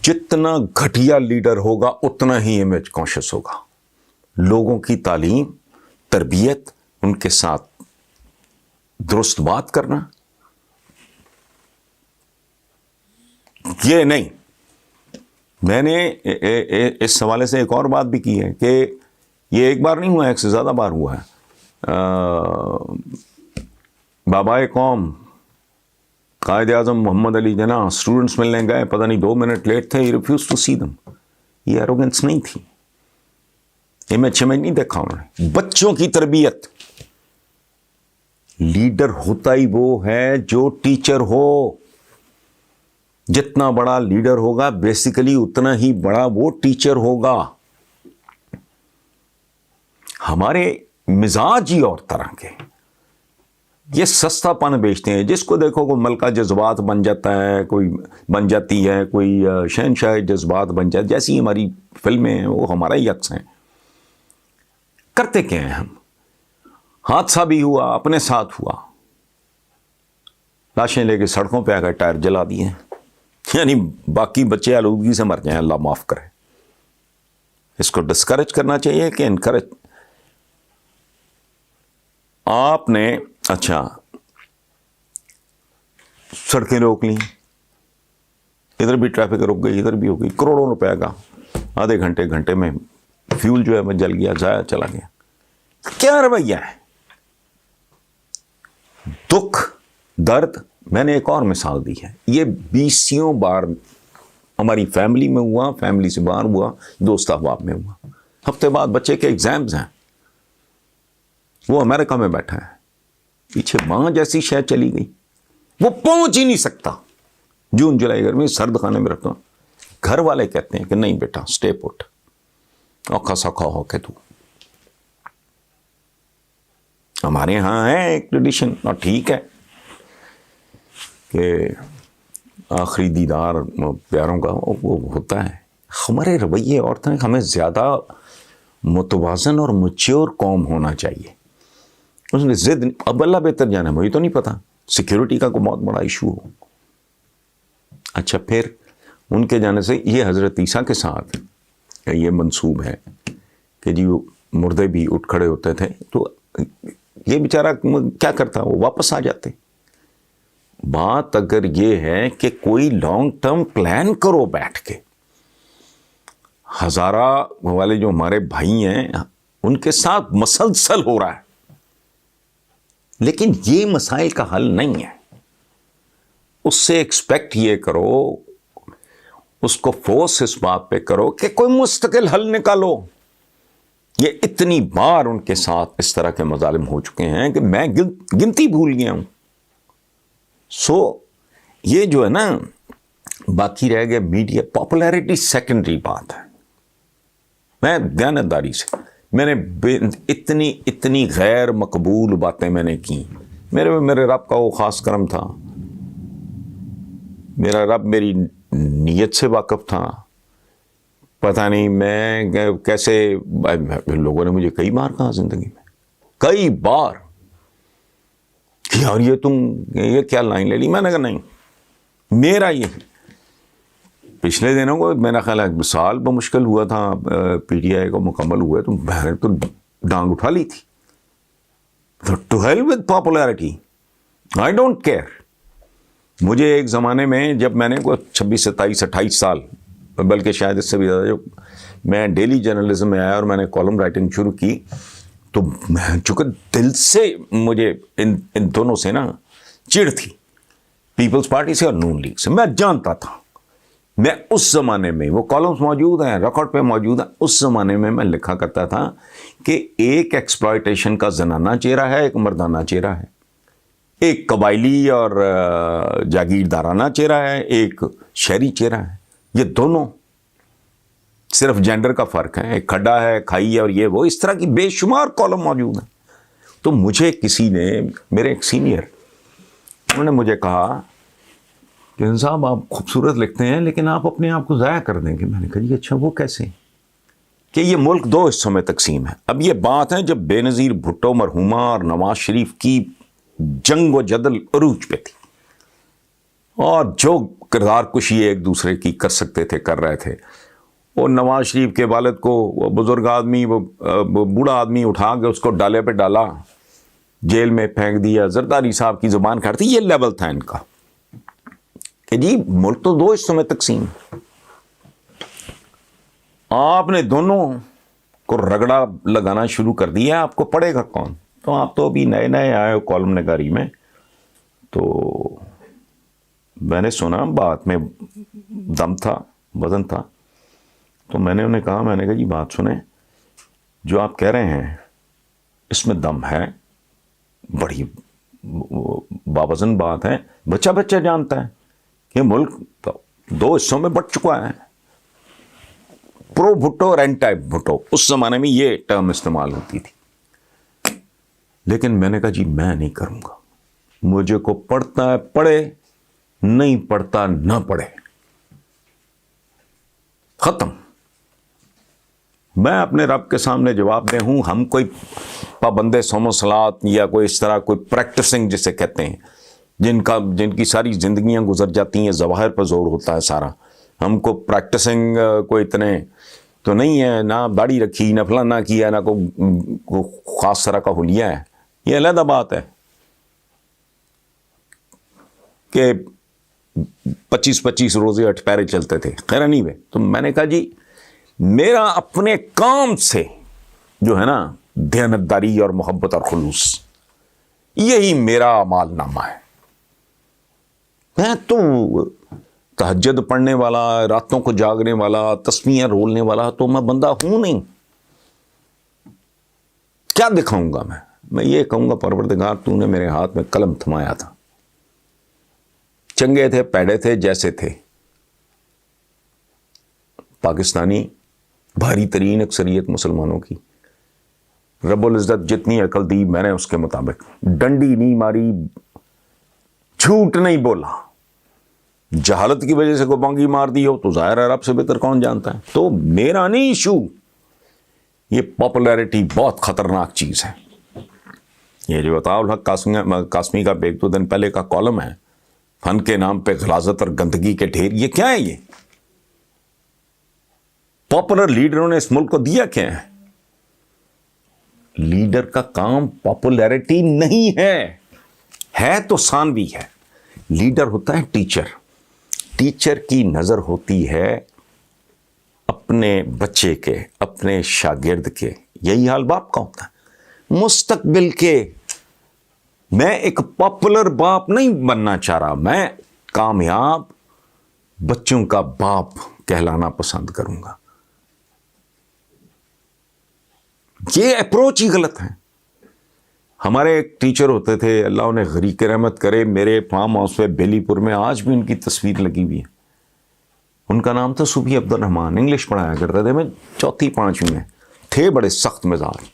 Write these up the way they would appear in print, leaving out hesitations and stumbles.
جتنا گھٹیا لیڈر ہوگا اتنا ہی امیج کانشیس ہوگا. لوگوں کی تعلیم، تربیت، ان کے ساتھ درست بات کرنا، یہ نہیں. میں نے اس حوالے سے ایک اور بات بھی کی ہے کہ یہ ایک بار نہیں ہوا، ایک سے زیادہ بار ہوا ہے. بابائے قوم قائد اعظم محمد علی جناح اسٹوڈنٹس ملنے گئے، پتہ نہیں 2 منٹ لیٹ تھے، ہی ریفیوز ٹو سی دم. یہ ایروگنس نہیں تھی، امیج نہیں دیکھا انہوں نے. بچوں کی تربیت، لیڈر ہوتا ہی وہ ہے جو ٹیچر ہو. جتنا بڑا لیڈر ہوگا بیسیکلی اتنا ہی بڑا وہ ٹیچر ہوگا. ہمارے مزاج ہی اور طرح کے، یہ سستا پن بیچتے ہیں. جس کو دیکھو کوئی ملکہ جذبات بن جاتا ہے، کوئی بن جاتی ہے، کوئی شہنشاہ جذبات بن جاتی، جیسی ہماری فلمیں ہیں وہ ہمارا ہی عکس ہیں. کرتے کیا ہیں ہم؟ حادثہ بھی ہوا، اپنے ساتھ ہوا، لاشیں لے کے سڑکوں پہ آ کر ٹائر جلا دیے، یعنی باقی بچے آلودگی سے مر جائیں، اللہ معاف کرے. اس کو ڈسکریج کرنا چاہیے کہ انکریج. آپ نے اچھا سڑکیں روک لیں، ادھر بھی ٹریفک رک گئی، ادھر بھی ہو گئی، کروڑوں روپے کا آدھے گھنٹے میں فیول جو ہے وہ جل گیا، ضائع چلا گیا. کیا رویہ ہے؟ دکھ، درد. میں نے ایک اور مثال دی ہے، یہ 20 بار ہماری فیملی میں ہوا، فیملی سے باہر ہوا، دوست احباب میں ہوا. ہفتے بعد بچے کے ایگزامز ہیں، وہ امریکہ میں بیٹھا ہے، پیچھے ماں جیسی شے چلی گئی، وہ پہنچ ہی نہیں سکتا. جون جولائی گرمی سرد خانے میں رکھتا ہوں. گھر والے کہتے ہیں کہ نہیں بیٹا سٹے پٹ، اوکھا سوکھا ہو کے تو. ہمارے ہاں ہے ایک ٹریڈیشن، اور ٹھیک ہے کہ آخری دیدار پیاروں کا وہ ہوتا ہے. ہمارے رویے اور طرح، ہمیں زیادہ متوازن اور میچور قوم ہونا چاہیے. اس نے ضد، اب اللہ بہتر جانا، مجھے تو نہیں پتا سیکیورٹی کا کوئی بہت بڑا ایشو ہو. اچھا پھر ان کے جانے سے یہ حضرت عیسیٰ کے ساتھ یہ منسوب ہے کہ جی وہ مردے بھی اٹھ کھڑے ہوتے تھے، تو یہ بیچارہ کیا کرتا، وہ واپس آ جاتے. بات اگر یہ ہے کہ کوئی لانگ ٹرم پلان کرو بیٹھ کے. ہزارہ والے جو ہمارے بھائی ہیں ان کے ساتھ مسلسل ہو رہا ہے، لیکن یہ مسائل کا حل نہیں ہے. اس سے ایکسپیکٹ یہ کرو، اس کو فورس اس بات پہ کرو کہ کوئی مستقل حل نکالو. یہ اتنی بار ان کے ساتھ اس طرح کے مظالم ہو چکے ہیں کہ میں گنتی بھول گیا ہوں. یہ جو ہے نا باقی رہ گیا میڈیا، پاپولیرٹی سیکنڈری بات ہے. میں دیانتداری سے میں نے اتنی غیر مقبول باتیں میں نے کی. میرے رب کا وہ خاص کرم تھا، میرا رب میری نیت سے واقف تھا. پتہ نہیں میں کیسے، لوگوں نے مجھے کئی بار کہا زندگی میں، کئی بار کہ یار یہ کیا لائن لے لی. میں نے کہا نہیں، میرا یہ پچھلے دنوں کو میرا خیال ہے سال بمشکل ہوا تھا پی ٹی آئی کو مکمل ہوئے، تو میں نے تو ڈانگ اٹھا لی تھی. To hell with popularity, I don't care. مجھے ایک زمانے میں جب میں نے کوئی 26 27 28 سال، بلکہ شاید اس سے بھی زیادہ، جب میں ڈیلی جرنلزم میں آیا اور میں نے کالم رائٹنگ شروع کی، تو چونکہ دل سے مجھے ان دونوں سے نا چڑ تھی، پیپلز پارٹی سے اور نون لیگ سے. میں جانتا تھا، میں اس زمانے میں، وہ کالمز موجود ہیں، ریکارڈ پہ موجود ہیں، اس زمانے میں لکھا کرتا تھا کہ ایک ایکسپلائٹیشن کا زنانہ چہرہ ہے، ایک مردانہ چہرہ ہے، ایک قبائلی اور جاگیردارانہ چہرہ ہے، ایک شہری چہرہ ہے. یہ دونوں صرف جینڈر کا فرق ہے، ایک کھڈا ہے، کھائی ہے، اور یہ وہ، اس طرح کی بے شمار کالم موجود ہیں. تو مجھے کسی نے، میرے ایک سینئر، انہوں نے مجھے کہا کہ صاحب آپ خوبصورت لکھتے ہیں لیکن آپ اپنے آپ کو ضائع کر دیں گے. میں نے کہا جی اچھا وہ کیسے؟ کہ یہ ملک 2 حصوں میں تقسیم ہے. اب یہ بات ہے جب بے نظیر بھٹو مرحومہ اور نواز شریف کی جنگ و جدل عروج پہ تھی. اور جو کردار کشی ایک دوسرے کی کر سکتے تھے کر رہے تھے. وہ نواز شریف کے والد کو وہ بزرگ آدمی وہ بوڑھا آدمی اٹھا کے اس کو ڈالے پہ ڈالا, جیل میں پھینک دیا, زرداری صاحب کی زبان کاٹتی. یہ لیول تھا ان کا کہ جی ملک تو 2 حصوں میں تقسیم, آپ نے دونوں کو رگڑا لگانا شروع کر دیا, آپ کو پڑے گا کون؟ تو آپ تو ابھی نئے نئے آئے ہو کالم نگاری میں, تو میں نے سنا بات میں دم تھا, وزن تھا, تو میں نے انہیں کہا, میں نے کہا جی بات سنیں, جو آپ کہہ رہے ہیں اس میں دم ہے, بڑی باوزن بات ہے, بچہ بچہ جانتا ہے کہ ملک 2 حصوں میں بٹ چکا ہے, پرو بھٹو اور اینٹی بھٹو, اس زمانے میں یہ ٹرم استعمال ہوتی تھی. لیکن میں نے کہا جی میں نہیں کروں گا, مجھے کو پڑھتا ہے پڑھے, نہیں پڑھتا نہ پڑھے, ختم. میں اپنے رب کے سامنے جواب دہ ہوں. ہم کوئی پابندے صوم و صلات یا کوئی اس طرح کوئی پریکٹسنگ جسے کہتے ہیں, جن کی ساری زندگیاں گزر جاتی ہیں, ظواہر پر زور ہوتا ہے سارا. ہم کو پریکٹسنگ کوئی اتنے تو نہیں ہے, نہ داڑھی رکھی, نہ فلانا کیا, نہ کوئی خاص طرح کا حلیہ ہے. یہ علیحدہ بات ہے کہ 25 روزے 8 پیرے چلتے تھے. خیر نہیں ہوئے. تو میں نے کہا جی میرا اپنے کام سے جو ہے نا دیانتداری اور محبت اور خلوص, یہی میرا اعمال نامہ ہے. میں تو تہجد پڑھنے والا, راتوں کو جاگنے والا, تسبیحیں رولنے والا تو میں بندہ ہوں نہیں. کیا دکھاؤں گا میں یہ کہوں گا پروردگار تو نے میرے ہاتھ میں قلم تھمایا تھا, چنگے تھے پیڑے تھے جیسے تھے, پاکستانی بھاری ترین اکثریت مسلمانوں کی, رب العزت جتنی عقل دی میں نے اس کے مطابق, ڈنڈی نہیں ماری, جھوٹ نہیں بولا. جہالت کی وجہ سے کو بانگی مار دی ہو تو ظاہر ہے رب سے بہتر کون جانتا ہے. تو میرا نہیں ایشو, یہ پاپولیرٹی بہت خطرناک چیز ہے. یہ جو عطاء الحق قاسمی کا 1-2 دن پہلے کا کالم ہے, فن کے نام پہ غلاظت اور گندگی کے ڈھیر, یہ کیا ہے؟ یہ پاپولر لیڈروں نے اس ملک کو دیا کیا ہے؟ لیڈر کا کام پاپولیرٹی نہیں ہے تو ثانوی ہے. لیڈر ہوتا ہے ٹیچر. ٹیچر کی نظر ہوتی ہے اپنے بچے کے, اپنے شاگرد کے. یہی حال باپ کا ہوتا ہے مستقبل کے. میں ایک پاپولر باپ نہیں بننا چاہ رہا, میں کامیاب بچوں کا باپ کہلانا پسند کروں گا. یہ اپروچ ہی غلط ہے. ہمارے ایک ٹیچر ہوتے تھے, اللہ انہیں غریق رحمت کرے, میرے فارم ہاؤس پہ بیلی پور میں آج بھی ان کی تصویر لگی ہوئی ہے. ان کا نام تھا صوفی عبد الرحمان, انگلش پڑھایا کرتے تھے. میں 4th-5ویں میں تھے, بڑے سخت مزاج.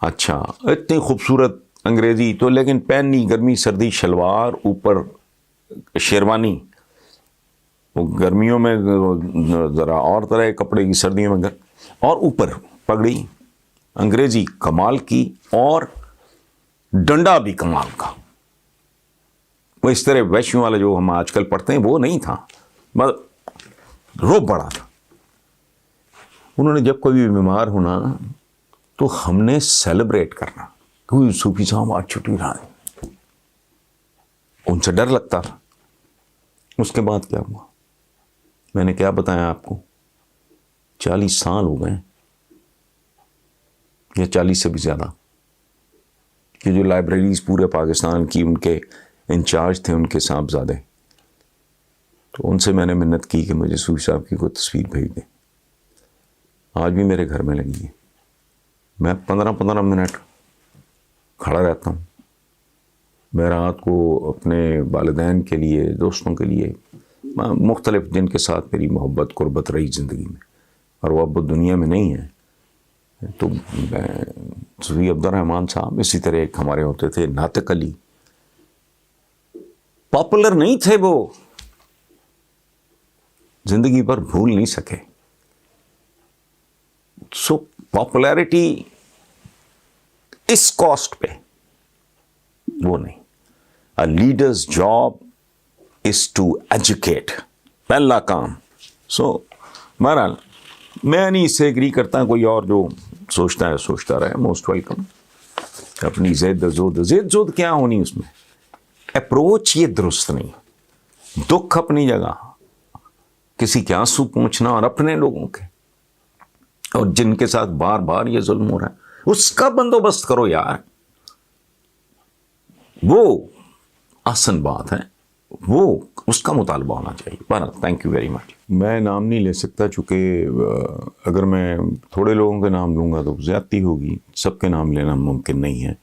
اچھا اتنی خوبصورت انگریزی تو, لیکن پہننی گرمی سردی شلوار, اوپر شیروانی, وہ گرمیوں میں ذرا اور طرح کے کپڑے کی, سردیوں میں اور اوپر پگڑی, انگریزی کمال کی, اور ڈنڈا بھی کمال کا. وہ اس طرح ویشیوں والا جو ہم آج کل پڑھتے ہیں وہ نہیں تھا, بس روب بڑا تھا. انہوں نے جب کوئی بیمار ہونا تو ہم نے سیلیبریٹ کرنا, کوئی صوفی صاحب آج چھٹی رہا ہے. ان سے ڈر لگتا تھا. اس کے بعد کیا ہوا میں نے کیا بتایا آپ کو, 40 سال ہو گئے یا 40 سے بھی زیادہ, کہ جو لائبریریز پورے پاکستان کی ان کے انچارج تھے, ان کے صاحبزادے, تو ان سے میں نے منت کی کہ مجھے صوفی صاحب کی کوئی تصویر بھیج دیں. آج بھی میرے گھر میں لگی ہے. میں 15 منٹ کھڑا رہتا ہوں. میں رات کو اپنے والدین کے لیے, دوستوں کے لیے, مختلف جن کے ساتھ میری محبت قربت رہی زندگی میں, اور وہ اب دنیا میں نہیں ہے, تو صوفی عبد الرحمان صاحب اسی طرح ایک ہمارے ہوتے تھے ناطق علی. پاپولر نہیں تھے وہ, زندگی پر بھول نہیں سکے. سو پاپولیرٹی اس کاسٹ پہ وہ نہیں. A leader's job is to educate. پہلا کام. سو بہرحال میں نہیں اس سے ایگری کرتا. کوئی اور جو سوچتا ہے سوچتا رہے, موسٹ ویلکم. اپنی زد زد کیا ہونی اس میں, اپروچ یہ درست نہیں. دکھ اپنی جگہ, کسی کے آنسو پوچھنا اور اپنے لوگوں کے, اور جن کے ساتھ بار بار یہ ظلم ہو رہا ہے اس کا بندوبست کرو یار. وہ آسن بات ہے, وہ اس کا مطالبہ ہونا چاہیے. بہرحال تھینک یو ویری مچ. میں نام نہیں لے سکتا چونکہ اگر میں تھوڑے لوگوں کے نام لوں گا تو زیادتی ہوگی. سب کے نام لینا ممکن نہیں ہے.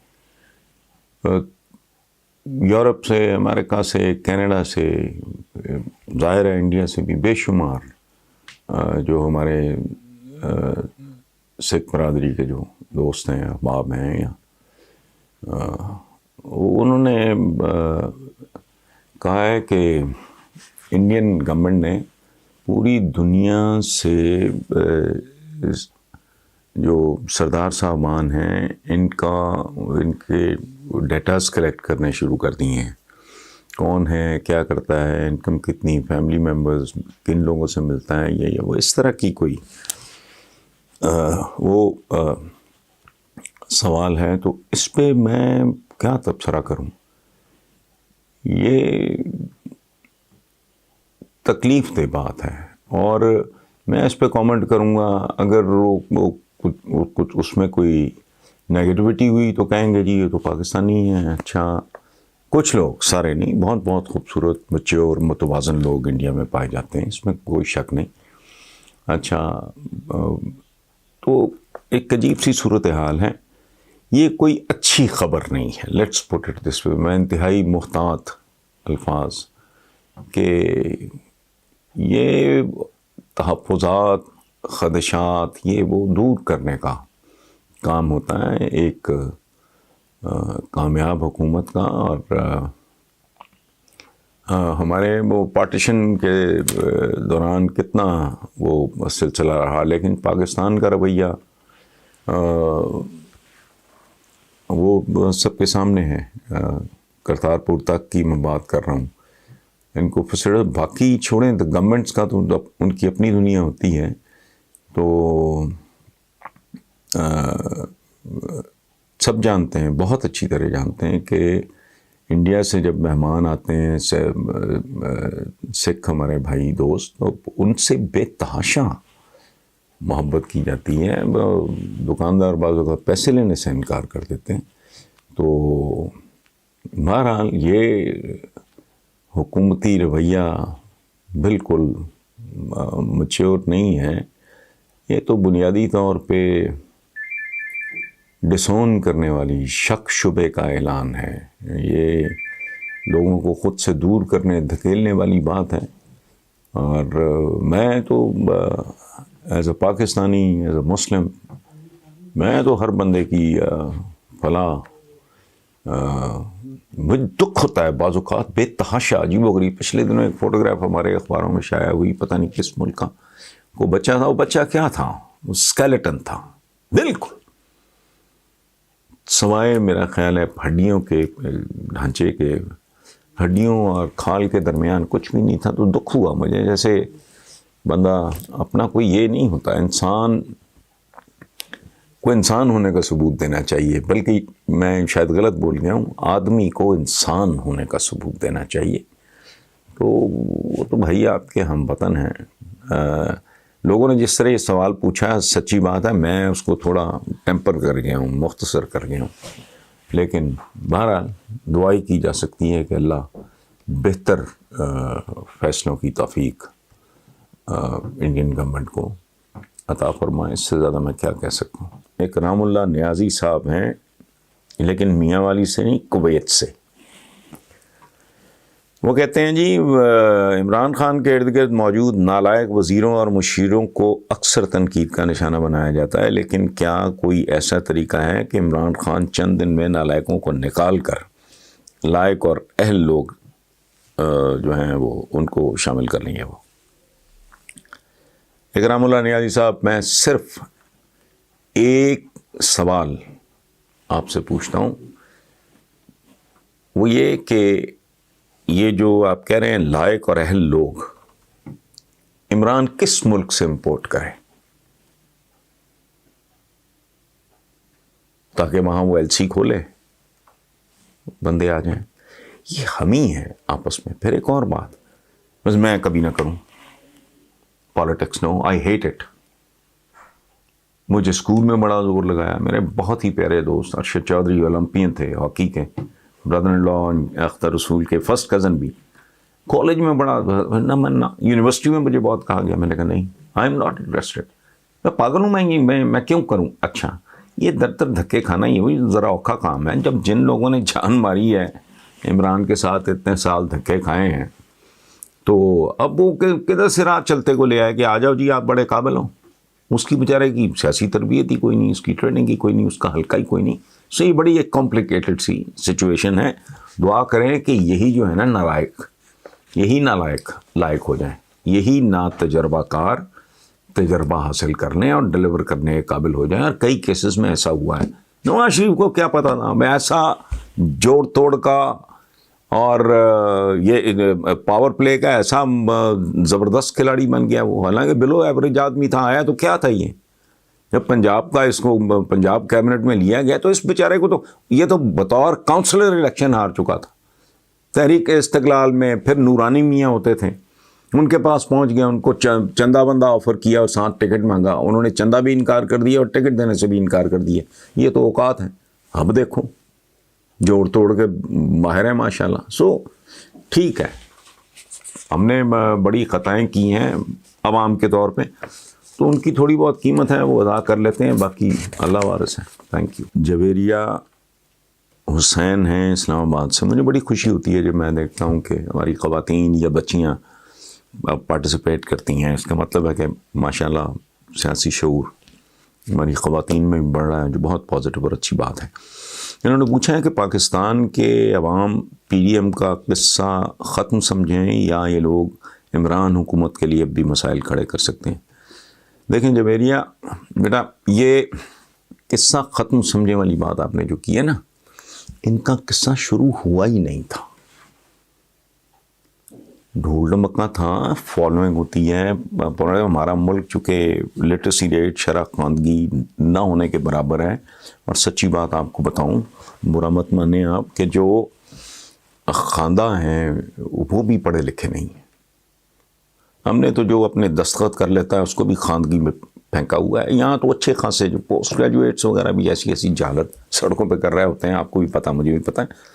یورپ سے, امریکہ سے, کینیڈا سے, ظاہر ہے انڈیا سے بھی بے شمار جو ہمارے سکھ برادری کے جو دوست ہیں, احباب ہیں, یا انہوں نے کہا ہے کہ انڈین گورنمنٹ نے پوری دنیا سے جو سردار صاحبان ہیں ان کے ڈیٹاز کلیکٹ کرنے شروع کر دیے ہیں. کون ہے, کیا کرتا ہے, انکم کتنی, فیملی ممبرز کن لوگوں سے ملتا ہے, یہ وہ اس طرح کی کوئی وہ سوال ہے. تو اس پہ میں کیا تبصرہ کروں. یہ تکلیف دہ بات ہے, اور میں اس پہ کامنٹ کروں گا. اگر کچھ اس میں کوئی نیگیٹیوٹی ہوئی تو کہیں گے جی یہ تو پاکستانی ہیں. اچھا, کچھ لوگ, سارے نہیں, بہت بہت خوبصورت بچے اور متوازن لوگ انڈیا میں پائے جاتے ہیں, اس میں کوئی شک نہیں. اچھا, تو ایک عجیب سی صورتحال ہے. یہ کوئی اچھی خبر نہیں ہے. لیٹس پٹ اٹ دس وے. میں انتہائی محتاط الفاظ کہ یہ تحفظات, خدشات, یہ وہ دور کرنے کا کام ہوتا ہے ایک کامیاب حکومت کا. اور ہمارے وہ پارٹیشن کے دوران کتنا وہ سلسلہ رہا, لیکن پاکستان کا رویہ وہ سب کے سامنے ہے. کرتارپور تک کی میں بات کر رہا ہوں. ان کو باقی چھوڑیں, تو گورنمنٹس کا تو ان کی اپنی دنیا ہوتی ہے. تو سب جانتے ہیں, بہت اچھی طرح جانتے ہیں کہ انڈیا سے جب مہمان آتے ہیں سکھ ہمارے بھائی دوست, تو ان سے بے تحاشا محبت کی جاتی ہے. دکاندار بعض اوقات پیسے لینے سے انکار کر دیتے ہیں. تو بہرحال یہ حکومتی رویہ بالکل میچور نہیں ہے. یہ تو بنیادی طور پہ ڈسون کرنے والی, شک شبے کا اعلان ہے. یہ لوگوں کو خود سے دور کرنے, دھکیلنے والی بات ہے. اور میں تو as a Pakistani, as a Muslim, میں تو ہر بندے کی فلاح, مجھے دکھ ہوتا ہے بعض اوقات بے تحاشا, عجیب و غریب. پچھلے دنوں ایک فوٹوگراف ہمارے اخباروں میں شائع ہوئی, پتہ نہیں کس ملک کا, وہ بچہ تھا. وہ بچہ کیا تھا, وہ اسکیلیٹن تھا بالکل, سوائے میرا خیال ہے ہڈیوں کے ڈھانچے کے, ہڈیوں اور کھال کے درمیان کچھ بھی نہیں تھا. تو دکھ ہوا مجھے, جیسے بندہ اپنا کوئی یہ نہیں ہوتا. انسان کو انسان ہونے کا ثبوت دینا چاہیے, بلکہ میں شاید غلط بول گیا ہوں, آدمی کو انسان ہونے کا ثبوت دینا چاہیے. تو وہ تو بھائی آپ کے ہم وطن ہیں. لوگوں نے جس طرح یہ سوال پوچھا, سچی بات ہے میں اس کو تھوڑا ٹیمپر کر گیا ہوں, مختصر کر گیا ہوں. لیکن بہرحال دعائی کی جا سکتی ہے کہ اللہ بہتر فیصلوں کی توفیق انڈین گورنمنٹ کو عطا فرمائے. اس سے زیادہ میں کیا کہہ سکتا ہوں. ایک رام اللہ نیازی صاحب ہیں, لیکن میاں والی سے نہیں, کویت سے. وہ کہتے ہیں جی عمران خان کے ارد گرد موجود نالائق وزیروں اور مشیروں کو اکثر تنقید کا نشانہ بنایا جاتا ہے, لیکن کیا کوئی ایسا طریقہ ہے کہ عمران خان چند دن میں نالائقوں کو نکال کر لائق اور اہل لوگ جو ہیں وہ ان کو شامل کر لیں گے؟ وہ اکرام اللہ نیازی صاحب, میں صرف ایک سوال آپ سے پوچھتا ہوں, وہ یہ کہ یہ جو آپ کہہ رہے ہیں لائق اور اہل لوگ عمران کس ملک سے امپورٹ کریں تاکہ وہاں وہ ایل سی کھولے بندے آ جائیں؟ یہ ہم ہی ہیں آپس میں. پھر ایک اور بات بس میں کبھی نہ کروں politics, no I hate it. مجھے اسکول میں بڑا زور لگایا. میرے بہت ہی پیارے دوست ارشد چودھری اولمپئن تھے ہاکی کے، برادر ان لا اختر رسول کے فرسٹ کزن بھی. کالج میں بڑا نہ یونیورسٹی میں مجھے بہت کہا گیا. میں نے کہا نہیں، آئی ایم ناٹ انٹرسٹڈ. میں پاگل ہوں، میں کیوں کروں؟ اچھا یہ در در دھکے کھانا یہ ذرا اوکھا کام ہے. جب جن لوگوں نے جان ماری ہے عمران کے ساتھ اتنے سال دھکے کھائے ہیں، تو اب وہ کدھر سے راہ چلتے کو لے آئے کہ آ جاؤ جی آپ بڑے قابل ہو. اس کی بیچارے کی سیاسی تربیت ہی کوئی نہیں، اس کی ٹریننگ ہی کوئی نہیں، اس کا حلقہ ہی کوئی نہیں. سو یہ بڑی ایک کمپلیکیٹڈ سی سچویشن ہے. دعا کریں کہ یہی جو ہے نا نالائق، یہی نالائق لائق ہو جائیں، یہی نا تجربہ کار تجربہ حاصل کرنے اور ڈلیور کرنے کے قابل ہو جائیں. اور کئی کیسز میں ایسا ہوا ہے. نواز شریف کو کیا پتا تھا میں ایسا جوڑ توڑ کا اور یہ پاور پلے کا ایسا زبردست کھلاڑی بن گیا وہ، حالانکہ بلو ایوریج آدمی تھا. آیا تو کیا تھا یہ، جب پنجاب کا اس کو پنجاب کیبنٹ میں لیا گیا تو اس بیچارے کو تو یہ تو بطور کاؤنسلر الیکشن ہار چکا تھا تحریک استقلال میں. پھر نورانی میاں ہوتے تھے، ان کے پاس پہنچ گیا، ان کو چندہ بندہ آفر کیا اور ساتھ ٹکٹ مانگا. انہوں نے چندہ بھی انکار کر دیا اور ٹکٹ دینے سے بھی انکار کر دیا. یہ تو اوقات ہیں. اب دیکھو جوڑ توڑ کے ماہر ہے ماشاءاللہ. سو ٹھیک ہے، ہم نے بڑی خطائیں کی ہیں عوام کے طور پہ، تو ان کی تھوڑی بہت قیمت ہے وہ ادا کر لیتے ہیں، باقی اللہ وارث ہے. Thank you. جویریہ حسین ہیں اسلام آباد سے. مجھے بڑی خوشی ہوتی ہے جب میں دیکھتا ہوں کہ ہماری خواتین یا بچیاں پارٹیسپیٹ کرتی ہیں. اس کا مطلب ہے کہ ماشاءاللہ سیاسی شعور ہماری خواتین میں بڑھ رہا ہے، جو بہت پازیٹیو اور اچھی بات ہے. انہوں نے پوچھا ہے کہ پاکستان کے عوام پی ڈی ایم کا قصہ ختم سمجھیں یا یہ لوگ عمران حکومت کے لیے اب بھی مسائل کھڑے کر سکتے ہیں. دیکھیں جویریہ بیٹا، یہ قصہ ختم سمجھنے والی بات آپ نے جو کی ہے نا، ان کا قصہ شروع ہوا ہی نہیں تھا. ڈھول ڈمکا تھا، فالوئنگ ہوتی ہے. ہمارا ملک چونکہ لٹریسی ریٹ شرح خواندگی نہ ہونے کے برابر ہے، اور سچی بات آپ کو بتاؤں، برا مت مانیں آپ، کہ جو خواندہ ہیں وہ بھی پڑھے لکھے نہیں ہیں. ہم نے تو جو اپنے دستخط کر لیتا ہے اس کو بھی خواندگی میں پھینکا ہوا ہے. یہاں تو اچھے خاصے جو پوسٹ گریجویٹس وغیرہ بھی ایسی جہالت سڑکوں پہ کر رہے ہوتے ہیں. آپ کو بھی پتہ، مجھے بھی پتہ ہے.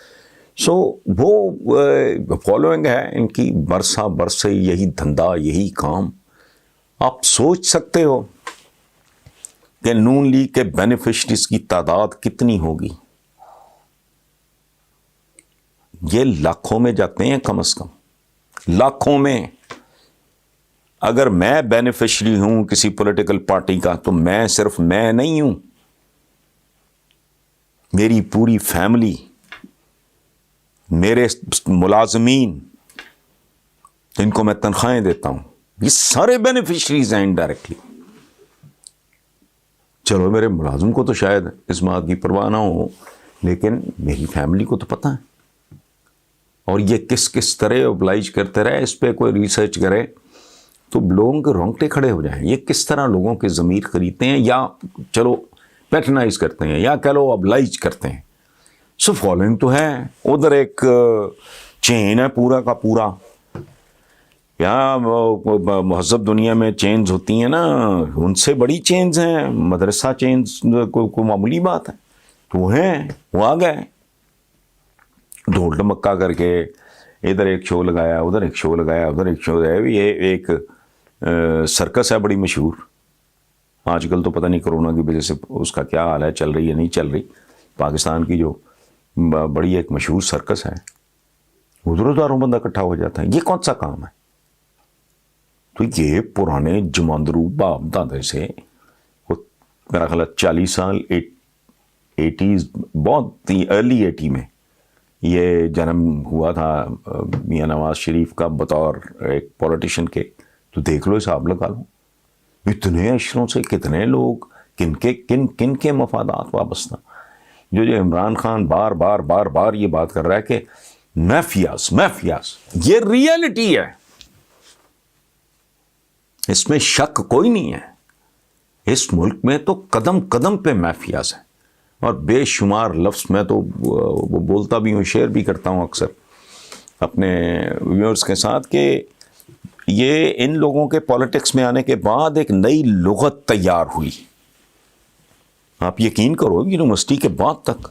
سو وہ فالوئنگ ہے ان کی برسا برسے، یہی دھندا، یہی کام. آپ سوچ سکتے ہو کہ نون لیگ کے بینیفیشریز کی تعداد کتنی ہوگی؟ یہ لاکھوں میں جاتے ہیں، کم از کم لاکھوں میں. اگر میں بینیفیشری ہوں کسی پولیٹیکل پارٹی کا تو میں صرف میں نہیں ہوں، میری پوری فیملی، میرے ملازمین جن کو میں تنخواہیں دیتا ہوں، یہ سارے بینیفیشریز ہیں انڈائریکٹلی. چلو میرے ملازم کو تو شاید اس بات کی پرواہ نہ ہو، لیکن میری فیملی کو تو پتہ ہے. اور یہ کس طرح اوبلائج کرتے رہے، اس پہ کوئی ریسرچ کرے تو لوگوں کے رونگٹے کھڑے ہو جائیں. یہ کس طرح لوگوں کے ضمیر خریدتے ہیں، یا چلو پیٹرنائز کرتے ہیں، یا کہہ لو اوبلائج کرتے ہیں. سو فالوئنگ تو ہے. ادھر ایک چین ہے پورا کا پورا. یا مہذب دنیا میں چینز ہوتی ہیں نا، ان سے بڑی چینز ہیں. مدرسہ چینز کو معمولی بات ہے، تو وہ ہیں، وہ آ گئے ڈھول ڈمکا کر کے. ادھر ایک شو لگایا، ادھر ایک شو لگایا، ادھر ایک شو لگایا. یہ ایک سرکس ہے بڑی مشہور. آج کل تو پتہ نہیں کرونا کی وجہ سے اس کا کیا حال ہے، چل رہی ہے نہیں چل رہی. پاکستان کی جو بڑی ایک مشہور سرکس ہے، ادھر ہزاروں بندہ اکٹھا ہو جاتا ہے. یہ کون سا کام ہے؟ تو یہ پرانے جماندرو باپ دادے سے میرا خیال 40 سال 80s، بہت ہی ارلی 80 میں یہ جنم ہوا تھا میاں نواز شریف کا بطور ایک پولیٹیشین کے. تو دیکھ لو، حساب لگا لو، اتنے اشروں سے کتنے لوگ، کن کے مفادات وابستہ. جو عمران خان بار بار یہ بات کر رہا ہے کہ میفیاز یہ ریئلٹی ہے، اس میں شک کوئی نہیں ہے. اس ملک میں تو قدم قدم پہ میفیاز ہیں، اور بے شمار لفظ. میں تو وہ بولتا بھی ہوں، شیئر بھی کرتا ہوں اکثر اپنے ویورز کے ساتھ، کہ یہ ان لوگوں کے پالیٹکس میں آنے کے بعد ایک نئی لغت تیار ہوئی. آپ یقین کرو یونیورسٹی کے بعد تک،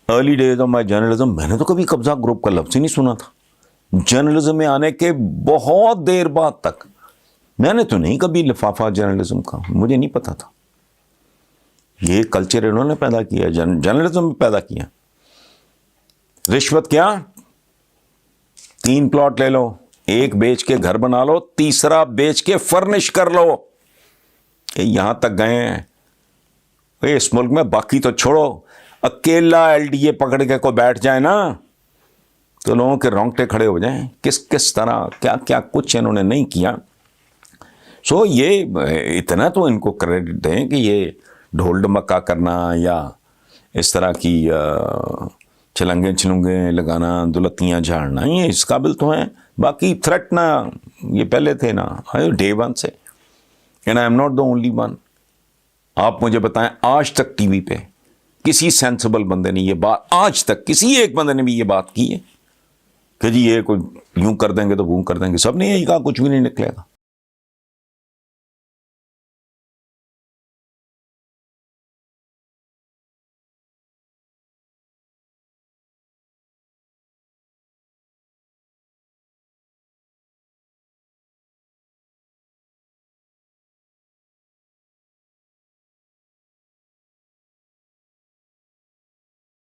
early days of my journalism, میں نے تو کبھی قبضہ گروپ کا لفظ ہی نہیں سنا تھا. جرنلزم میں آنے کے بہت دیر بعد تک میں نے تو نہیں کبھی لفافہ جرنلزم کا، مجھے نہیں پتا تھا. یہ کلچر انہوں نے پیدا کیا، جرنلزم میں پیدا کیا. رشوت کیا؟ 3 پلاٹ لے لو، 1 بیچ کے گھر بنا لو، تیسرا بیچ کے فرنش کر لو. یہاں تک گئے ہیں اس ملک میں. باقی تو چھوڑو، اکیلا LDA پکڑ کے کوئی بیٹھ جائے نا تو لوگوں کے رونگٹے کھڑے ہو جائیں. کس طرح کیا کیا کچھ انہوں نے نہیں کیا. سو یہ اتنا تو ان کو کریڈٹ دیں کہ یہ ڈھول ڈمکا کرنا یا اس طرح کی چھلنگیں چھلنگیں لگانا، دلتیاں جھاڑنا، یہ اس قابل تو ہیں. باقی تھریٹ نہ یہ پہلے تھے نا ڈے 1 سے. And I am not the only one. آپ مجھے بتائیں آج تک ٹی وی پہ کسی سینسیبل بندے نے یہ بات، آج تک کسی ایک بندے نے بھی یہ بات کی ہے کہ جی یہ کوئی یوں کر دیں گے تو وہ کر دیں گے؟ سب نے یہی کہا کچھ بھی نہیں نکلے گا.